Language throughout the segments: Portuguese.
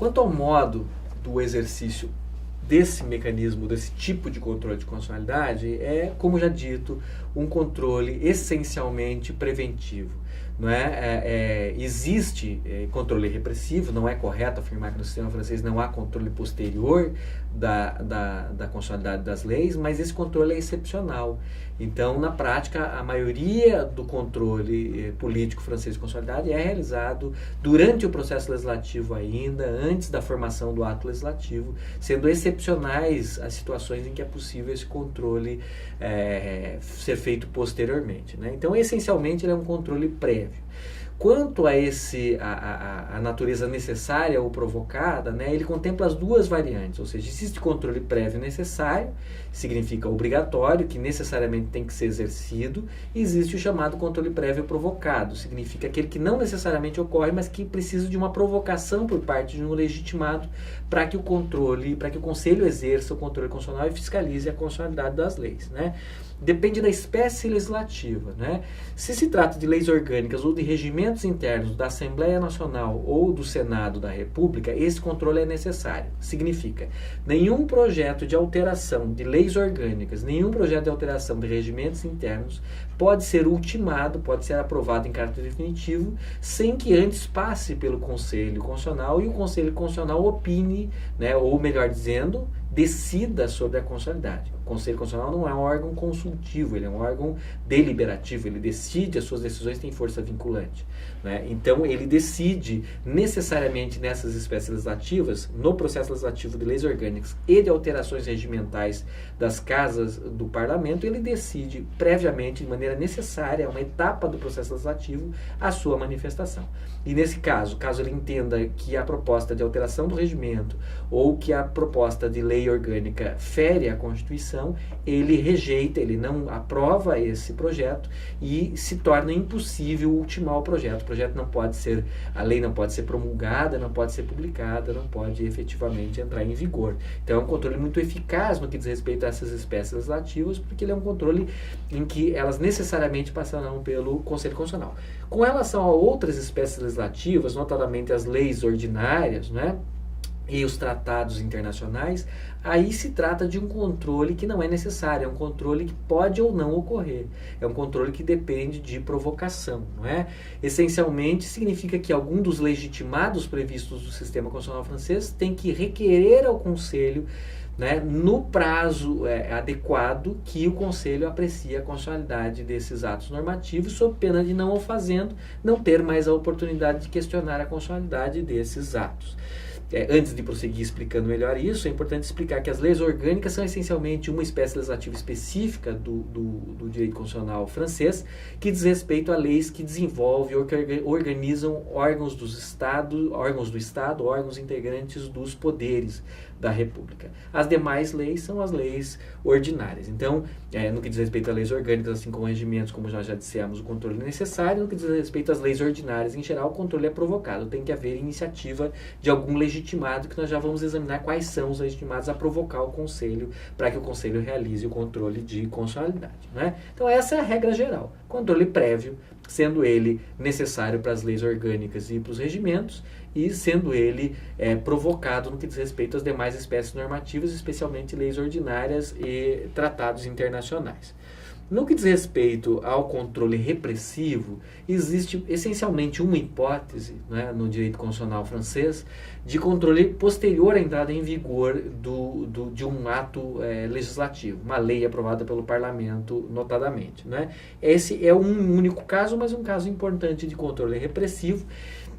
Quanto ao modo do exercício desse mecanismo, desse tipo de controle de constitucionalidade, é, como já dito, um controle essencialmente preventivo. Não é? Existe controle repressivo, não é correto afirmar que no sistema francês não há controle posterior da constitucionalidade das leis, mas esse controle é excepcional. Então, na prática, a maioria do controle político francês de constitucionalidade é realizado durante o processo legislativo ainda, antes da formação do ato legislativo, sendo excepcionais as situações em que é possível esse controle ser feito posteriormente. Né? Então, essencialmente, ele é um controle prévio. Quanto a natureza necessária ou provocada, né, ele contempla as duas variantes, ou seja, existe controle prévio necessário, significa obrigatório, que necessariamente tem que ser exercido, e existe o chamado controle prévio provocado, significa aquele que não necessariamente ocorre, mas que precisa de uma provocação por parte de um legitimado para que o conselho exerça o controle constitucional e fiscalize a constitucionalidade das leis, né? Depende da espécie legislativa, né? Se se trata de leis orgânicas ou de regimentos internos da Assembleia Nacional ou do Senado da República, esse controle é necessário. Significa, nenhum projeto de alteração de leis orgânicas, nenhum projeto de alteração de regimentos internos pode ser ultimado, pode ser aprovado em caráter definitivo, sem que antes passe pelo Conselho Constitucional e o Conselho Constitucional opine, né, ou melhor dizendo, decida sobre a constitucionalidade. O Conselho Constitucional não é um órgão consultivo, ele é um órgão deliberativo, ele decide, as suas decisões têm força vinculante. Né? Então, ele decide necessariamente nessas espécies legislativas, no processo legislativo de leis orgânicas e de alterações regimentais das casas do parlamento, ele decide previamente, de maneira necessária, uma etapa do processo legislativo, a sua manifestação. E nesse caso ele entenda que a proposta de alteração do regimento ou que a proposta de lei orgânica fere a Constituição, ele rejeita, ele não aprova esse projeto e se torna impossível ultimar o projeto. O projeto não pode ser, a lei não pode ser promulgada, não pode ser publicada, não pode efetivamente entrar em vigor. Então é um controle muito eficaz no que diz respeito a essas espécies legislativas, porque ele é um controle em que elas necessariamente passarão pelo Conselho Constitucional. Com relação a outras espécies legislativas, notadamente as leis ordinárias, né, e os tratados internacionais, aí se trata de um controle que não é necessário, é um controle que pode ou não ocorrer, é um controle que depende de provocação, não é? Essencialmente significa que algum dos legitimados previstos do sistema constitucional francês tem que requerer ao Conselho, né, no prazo adequado que o Conselho aprecia a constitucionalidade desses atos normativos, sob pena de, não o fazendo, não ter mais a oportunidade de questionar a constitucionalidade desses atos. Antes de prosseguir explicando melhor isso, é importante explicar que as leis orgânicas são essencialmente uma espécie legislativa específica do direito constitucional francês, que diz respeito a leis que desenvolvem ou que organizam órgãos do Estado, órgãos integrantes dos poderes da República. As demais leis são as leis ordinárias. Então, no que diz respeito a leis orgânicas, assim como regimentos, como nós já dissemos, o controle é necessário. No que diz respeito às leis ordinárias, em geral, o controle é provocado. Tem que haver iniciativa de algum legitimado, que nós já vamos examinar quais são os legitimados a provocar o Conselho, para que o Conselho realize o controle de constitucionalidade. Né? Então, essa é a regra geral. Controle prévio, sendo ele necessário para as leis orgânicas e para os regimentos, e sendo ele provocado no que diz respeito às demais espécies normativas, especialmente leis ordinárias e tratados internacionais. No que diz respeito ao controle repressivo, existe essencialmente uma hipótese, né, no direito constitucional francês de controle posterior à entrada em vigor de um ato legislativo, uma lei aprovada pelo parlamento, notadamente. Né? Esse é um único caso, mas um caso importante de controle repressivo.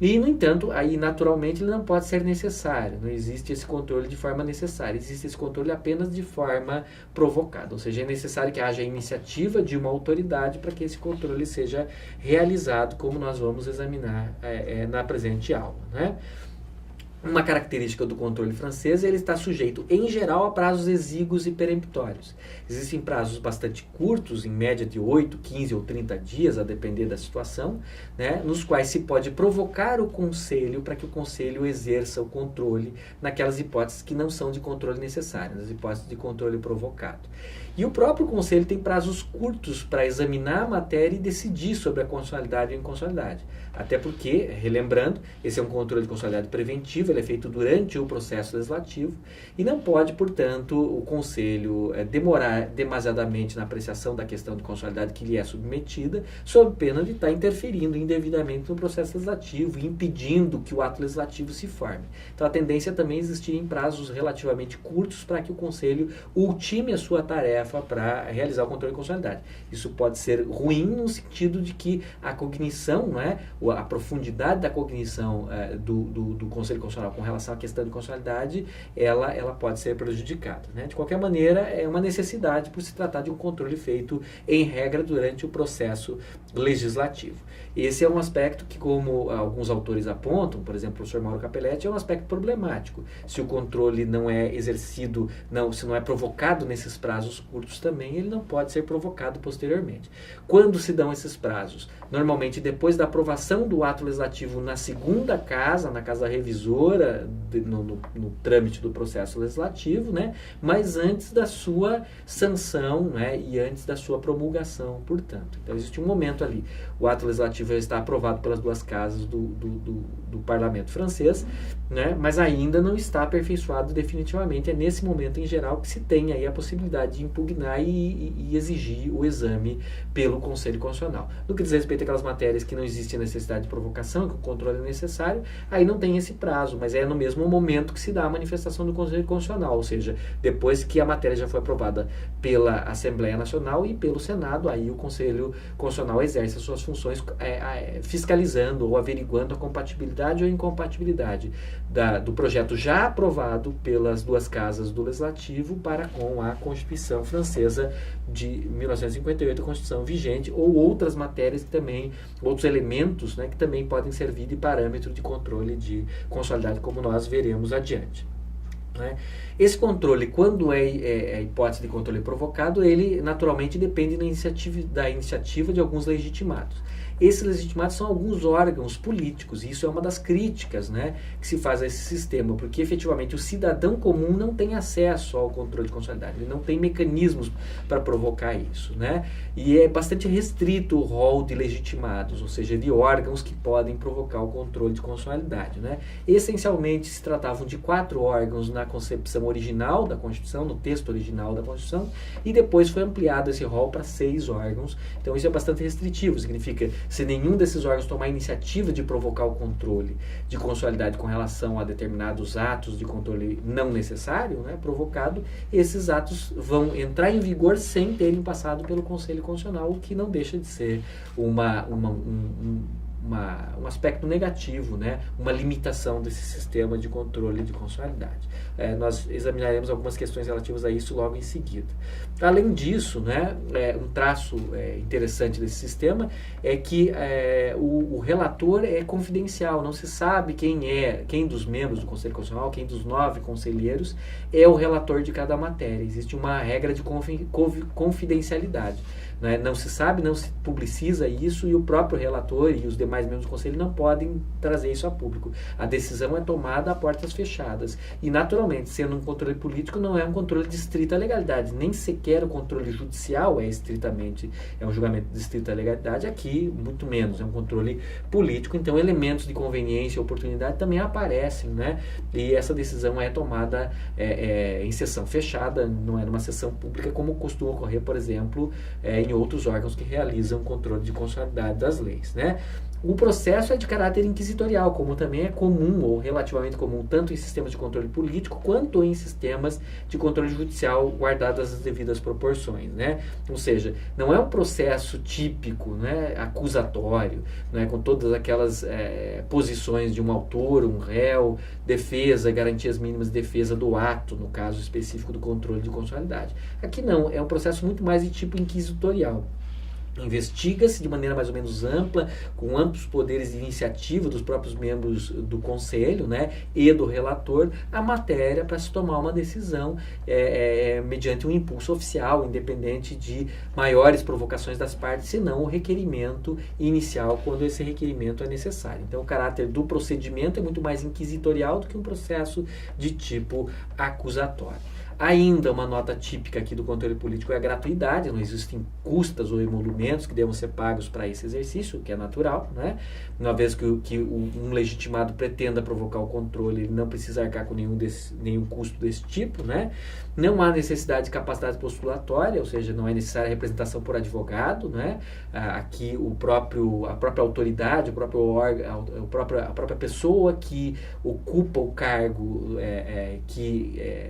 E, no entanto, aí naturalmente ele não pode ser necessário, não existe esse controle de forma necessária, existe esse controle apenas de forma provocada, ou seja, é necessário que haja a iniciativa de uma autoridade para que esse controle seja realizado, como nós vamos examinar na presente aula, né? Uma característica do controle francês, ele está sujeito, em geral, a prazos exíguos e peremptórios. Existem prazos bastante curtos, em média de 8, 15 ou 30 dias, a depender da situação, né, nos quais se pode provocar o Conselho para que o Conselho exerça o controle naquelas hipóteses que não são de controle necessário, nas hipóteses de controle provocado. E o próprio Conselho tem prazos curtos para examinar a matéria e decidir sobre a constitucionalidade ou inconstitucionalidade. Até porque, relembrando, esse é um controle de constitucionalidade preventivo, ele é feito durante o processo legislativo e não pode, portanto, o Conselho demorar demasiadamente na apreciação da questão de constitucionalidade que lhe é submetida, sob pena de estar interferindo indevidamente no processo legislativo e impedindo que o ato legislativo se forme. Então, a tendência também existir em prazos relativamente curtos para que o Conselho ultime a sua tarefa para realizar o controle de constitucionalidade. Isso pode ser ruim no sentido de que a cognição, né, a profundidade da cognição do Conselho Constitucional com relação à questão de constitucionalidade, ela pode ser prejudicada, né? De qualquer maneira, é uma necessidade por se tratar de um controle feito em regra durante o processo legislativo. Esse é um aspecto que, como alguns autores apontam, por exemplo, o professor Mauro Capelletti, é um aspecto problemático. Se o controle não é exercido, se não é provocado nesses prazos curtos também, ele não pode ser provocado posteriormente. Quando se dão esses prazos? Normalmente depois da aprovação do ato legislativo na segunda casa, na casa revisora, no trâmite do processo legislativo, né? Mas antes da sua sanção, né? E antes da sua promulgação, portanto. Então existe um momento ali. O ato legislativo já está aprovado pelas duas casas do parlamento francês, né? Mas ainda não está aperfeiçoado definitivamente. É nesse momento, em geral, que se tem aí a possibilidade de impugnar e exigir o exame pelo Conselho Constitucional. No que diz respeito àquelas matérias que não existe necessidade de provocação, que o controle é necessário, aí não tem esse prazo, mas é no mesmo momento que se dá a manifestação do Conselho Constitucional, ou seja, depois que a matéria já foi aprovada pela Assembleia Nacional e pelo Senado, aí o Conselho Constitucional exerce as suas funções fiscalizando ou averiguando a compatibilidade ou incompatibilidade do projeto já aprovado pelas duas casas do Legislativo para com a Constituição Francesa de 1958, a Constituição vigente, ou outras matérias que também, outros elementos, né, que também podem servir de parâmetro de controle de constitucionalidade, como nós veremos adiante. Né? Esse controle, quando é hipótese de controle provocado, ele naturalmente depende da iniciativa de alguns legitimados. Esses legitimados são alguns órgãos políticos, e isso é uma das críticas, né, que se faz a esse sistema, porque efetivamente o cidadão comum não tem acesso ao controle de constitucionalidade, ele não tem mecanismos para provocar isso, né, e é bastante restrito o rol de legitimados, ou seja, de órgãos que podem provocar o controle de constitucionalidade, né. Essencialmente se tratavam de 4 órgãos na concepção original da Constituição, no texto original da Constituição, e depois foi ampliado esse rol para 6 órgãos, então isso é bastante restritivo, significa se nenhum desses órgãos tomar a iniciativa de provocar o controle de constitucionalidade com relação a determinados atos de controle não necessário, né, provocado, esses atos vão entrar em vigor sem terem passado pelo Conselho Constitucional, o que não deixa de ser um aspecto negativo, né? Uma limitação desse sistema de controle de constitucionalidade. Nós examinaremos algumas questões relativas a isso logo em seguida. Além disso, né, um traço interessante desse sistema é que o relator é confidencial, não se sabe quem dos membros do Conselho Constitucional, quem dos 9 conselheiros é o relator de cada matéria. Existe uma regra de confidencialidade. Né? Não se sabe, não se publiciza isso, e o próprio relator e os demais membros do conselho não podem trazer isso a público. A decisão é tomada a portas fechadas. E, naturalmente, sendo um controle político, não é um controle de estrita legalidade. Nem sequer o controle judicial é um julgamento de estrita legalidade. Aqui, muito menos. É um controle político. Então, elementos de conveniência e oportunidade também aparecem, né? E essa decisão é tomada em sessão fechada, não é numa sessão pública, como costuma ocorrer, por exemplo, em outros órgãos que realizam controle de constitucionalidade das leis, né? O processo é de caráter inquisitorial, como também é comum ou relativamente comum tanto em sistemas de controle político quanto em sistemas de controle judicial, guardadas as devidas proporções, né? Ou seja, não é um processo típico, né, acusatório, né, com todas aquelas posições de um autor, um réu, defesa, garantias mínimas de defesa do ato, no caso específico do controle de constitucionalidade. Aqui não, é um processo muito mais de tipo inquisitorial. Investiga-se de maneira mais ou menos ampla, com amplos poderes de iniciativa dos próprios membros do conselho, né, e do relator, a matéria para se tomar uma decisão mediante um impulso oficial, independente de maiores provocações das partes, senão o requerimento inicial, quando esse requerimento é necessário. Então, o caráter do procedimento é muito mais inquisitorial do que um processo de tipo acusatório. Ainda uma nota típica aqui do controle político é a gratuidade, não existem custas ou emolumentos que devam ser pagos para esse exercício, que é natural, né? Uma vez que um legitimado pretenda provocar o controle, ele não precisa arcar com nenhum custo desse tipo, né? Não há necessidade de capacidade postulatória, ou seja, não é necessária representação por advogado, né? Aqui a própria autoridade, o próprio órgão, a própria pessoa que ocupa o cargo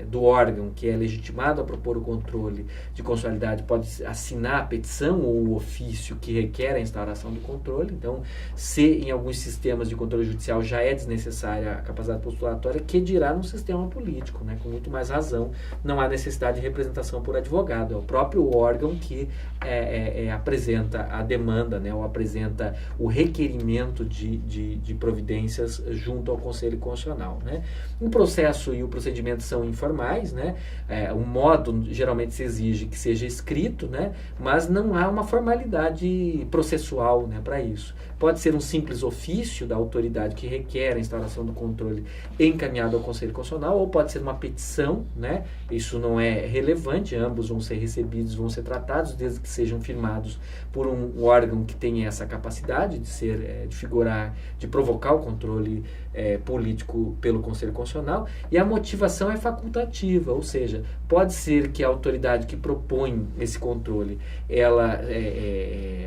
do órgão que é legitimado a propor o controle de constitucionalidade pode assinar a petição ou o ofício que requer a instauração do controle. Então, se em alguns sistemas de controle judicial já é desnecessária a capacidade postulatória, que dirá num sistema político, né? Com muito mais razão, não há necessidade de representação por advogado, é o próprio órgão que apresenta a demanda, né? Ou apresenta o requerimento de providências junto ao Conselho Constitucional, né? O processo e o procedimento são informais, né? O modo geralmente se exige que seja escrito, né? Mas não há uma formalidade processual, né, para isso. Pode ser um simples ofício da autoridade que requer a instauração do controle encaminhado ao Conselho Constitucional, ou pode ser uma petição, né? Isso não é relevante, ambos vão ser recebidos, vão ser tratados, desde que sejam firmados por um órgão que tenha essa capacidade de figurar, de provocar o controle político pelo Conselho Constitucional. E a motivação é facultativa, ou seja, pode ser que a autoridade que propõe esse controle, ela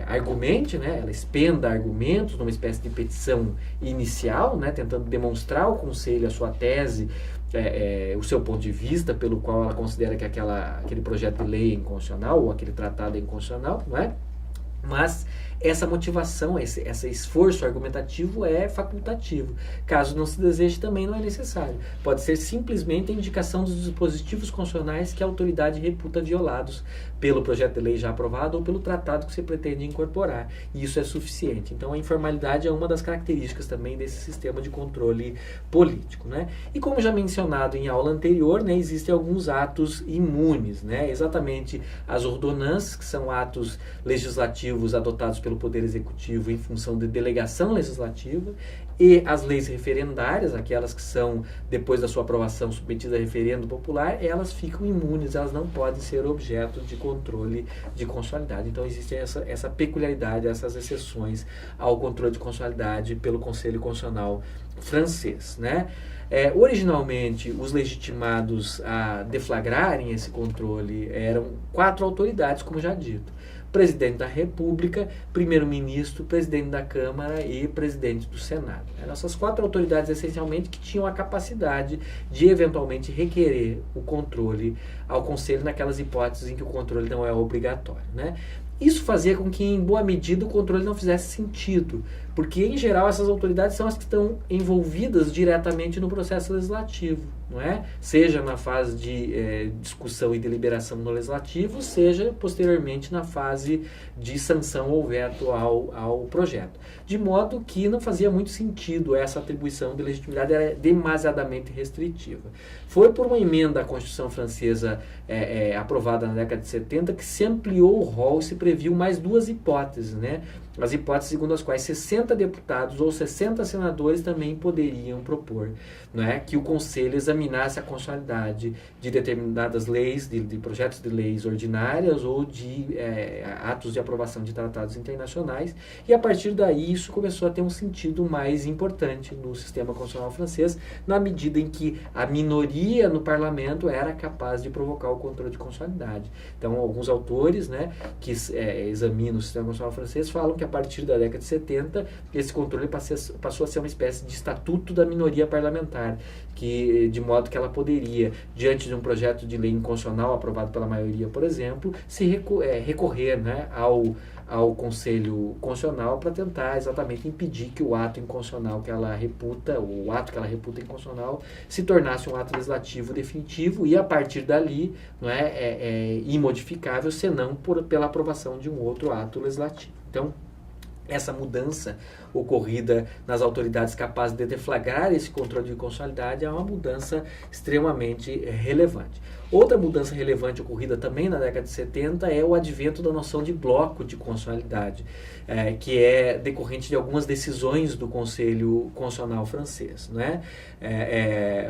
argumente, né? Ela expenda argumentos numa espécie de petição inicial, né? Tentando demonstrar ao Conselho a sua tese, o seu ponto de vista, pelo qual ela considera que aquele projeto de lei é inconstitucional ou aquele tratado é inconstitucional, não é? Mas essa motivação, esse esforço argumentativo é facultativo. Caso não se deseje, também não é necessário. Pode ser simplesmente a indicação dos dispositivos constitucionais que a autoridade reputa violados pelo projeto de lei já aprovado ou pelo tratado que se pretende incorporar. E isso é suficiente. Então, a informalidade é uma das características também desse sistema de controle político, né? E como já mencionado em aula anterior, né, existem alguns atos imunes, né? Exatamente as ordonanças, que são atos legislativos adotados pelo Poder Executivo em função de delegação legislativa, e as leis referendárias, aquelas que são, depois da sua aprovação, submetidas a referendo popular, elas ficam imunes, elas não podem ser objeto de controle de constitucionalidade. Então, existe essa peculiaridade, essas exceções ao controle de constitucionalidade pelo Conselho Constitucional francês, né? Originalmente, os legitimados a deflagrarem esse controle eram 4 autoridades, como já dito: Presidente da República, Primeiro-Ministro, Presidente da Câmara e Presidente do Senado. Eram essas 4 autoridades, essencialmente, que tinham a capacidade de, eventualmente, requerer o controle ao Conselho naquelas hipóteses em que o controle não é obrigatório, né? Isso fazia com que, em boa medida, o controle não fizesse sentido, porque, em geral, essas autoridades são as que estão envolvidas diretamente no processo legislativo, não é? Seja na fase de discussão e deliberação no legislativo, seja, posteriormente, na fase de sanção ou veto ao projeto. De modo que não fazia muito sentido essa atribuição de legitimidade, era demasiadamente restritiva. Foi por uma emenda à Constituição francesa aprovada na década de 70 que se ampliou o rol e se previu mais 2 hipóteses, né? As hipóteses segundo as quais 60 deputados ou 60 senadores também poderiam propor, não é, que o Conselho examinasse a constitucionalidade de determinadas leis, de projetos de leis ordinárias ou de atos de aprovação de tratados internacionais, e a partir daí isso começou a ter um sentido mais importante no sistema constitucional francês, na medida em que a minoria no parlamento era capaz de provocar o controle de constitucionalidade. Então, alguns autores, né, que examinam o sistema constitucional francês falam que a partir da década de 70, esse controle passou a ser uma espécie de estatuto da minoria parlamentar, de modo que ela poderia, diante de um projeto de lei inconstitucional aprovado pela maioria, por exemplo, recorrer, né, ao Conselho Constitucional para tentar exatamente impedir que o ato inconstitucional que ela reputa, ou o ato que ela reputa inconstitucional, se tornasse um ato legislativo definitivo e, a partir dali, não imodificável, senão pela aprovação de um outro ato legislativo. Então, essa mudança ocorrida nas autoridades capazes de deflagrar esse controle de constitucionalidade é uma mudança extremamente relevante. Outra mudança relevante ocorrida também na década de 70 é o advento da noção de bloco de constitucionalidade, que é decorrente de algumas decisões do Conselho Constitucional francês, né?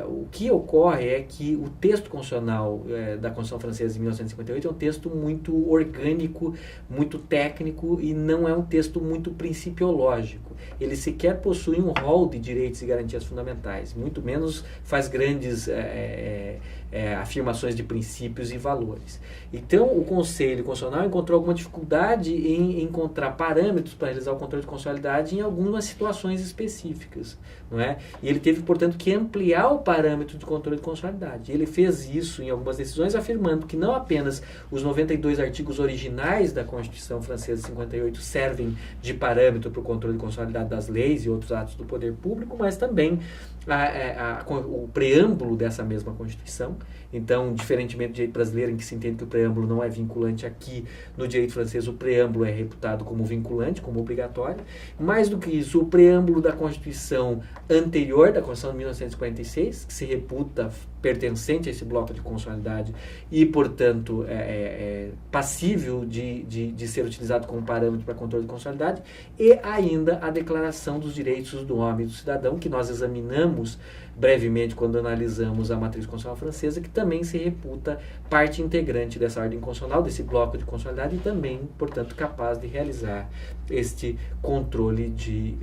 O que ocorre é que o texto constitucional da Constituição Francesa de 1958 é um texto muito orgânico, muito técnico e não é um texto muito principiológico. Ele sequer possui um rol de direitos e garantias fundamentais, muito menos faz grandes afirmações de princípios e valores. Então, o Conselho Constitucional encontrou alguma dificuldade em encontrar parâmetros para realizar o controle de constitucionalidade em algumas situações específicas, não é? E ele teve, portanto, que ampliar o parâmetro de controle de constitucionalidade. Ele fez isso em algumas decisões, afirmando que não apenas os 92 artigos originais da Constituição Francesa de 58 servem de parâmetro para o controle de constitucionalidade das leis e outros atos do poder público, mas também o preâmbulo dessa mesma Constituição. Então, diferentemente do direito brasileiro, em que se entende que o preâmbulo não é vinculante, aqui no direito francês o preâmbulo é reputado como vinculante, como obrigatório. Mais do que isso, o preâmbulo da Constituição anterior, da Constituição de 1946, que se reputa pertencente a esse bloco de constitucionalidade e, portanto, passível de ser utilizado como parâmetro para controle de constitucionalidade, e ainda a Declaração dos Direitos do Homem e do Cidadão, que nós examinamos brevemente quando analisamos a matriz constitucional francesa, que também se reputa parte integrante dessa ordem constitucional, desse bloco de constitucionalidade, e também, portanto, capaz de realizar este controle, de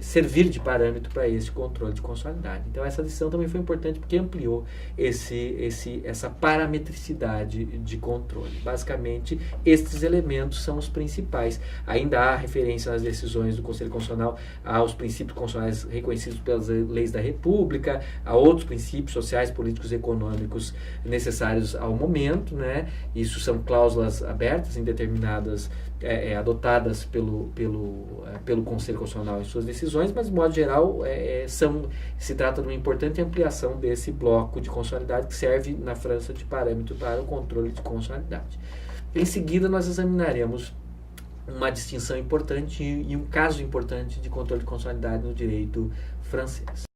servir de parâmetro para este controle de constitucionalidade. Então, essa decisão também foi importante porque ampliou essa parametricidade de controle. Basicamente, estes elementos são os principais. Ainda há referência nas decisões do Conselho Constitucional aos princípios constitucionais reconhecidos pelas leis da República, a outros princípios sociais, políticos e econômicos necessários ao momento, né? Isso são cláusulas abertas, indeterminadas, adotadas pelo Conselho Constitucional em suas decisões, mas, de modo geral, se trata de uma importante ampliação desse bloco de constitucionalidade que serve na França de parâmetro para o controle de constitucionalidade. Em seguida, nós examinaremos uma distinção importante e um caso importante de controle de constitucionalidade no direito francês.